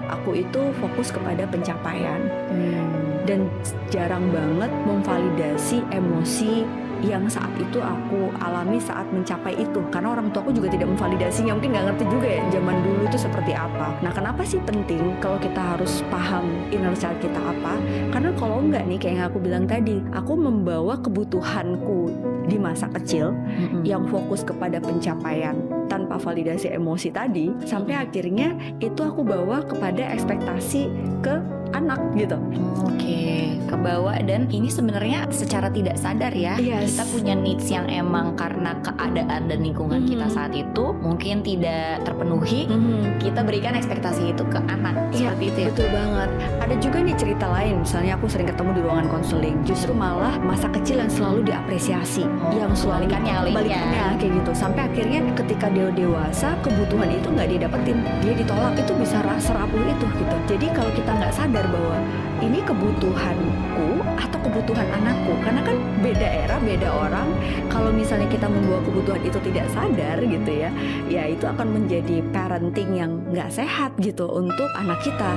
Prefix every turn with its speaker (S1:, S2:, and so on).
S1: aku itu fokus kepada pencapaian
S2: Hmm.
S1: dan jarang banget memvalidasi emosi yang saat itu aku alami saat mencapai itu, karena orang tuaku juga tidak memvalidasinya, mungkin nggak ngerti juga ya zaman dulu itu seperti apa. Nah, kenapa sih penting kalau kita harus paham inner child kita apa? Karena kalau enggak nih, kayak yang aku bilang tadi, aku membawa kebutuhanku di masa kecil yang fokus kepada pencapaian tanpa validasi emosi tadi, sampai akhirnya itu aku bawa kepada ekspektasi ke anak gitu.
S2: Oke, kebawa, dan ini sebenarnya secara tidak sadar ya,
S1: Yes.
S2: kita punya needs yang emang karena keadaan dan lingkungan kita saat itu mungkin tidak terpenuhi, kita berikan ekspektasi itu ke anak,
S1: Iya,
S2: seperti itu ya.
S1: betul banget. Ada juga nih cerita lain, misalnya aku sering ketemu di ruangan konseling, justru malah masa kecil yang selalu diapresiasi, yang selalu
S2: kebalikannya,
S1: kayak gitu, sampai akhirnya ketika dia dewasa kebutuhan itu nggak dia dapetin, dia ditolak, itu bisa serapuh itu gitu. Jadi kalau kita nggak sadar bahwa ini kebutuhanku atau kebutuhan anakku, karena kan beda era, beda orang, kalau misalnya kita membawa kebutuhan itu tidak sadar gitu ya, ya itu akan menjadi parenting yang nggak sehat gitu untuk anak kita.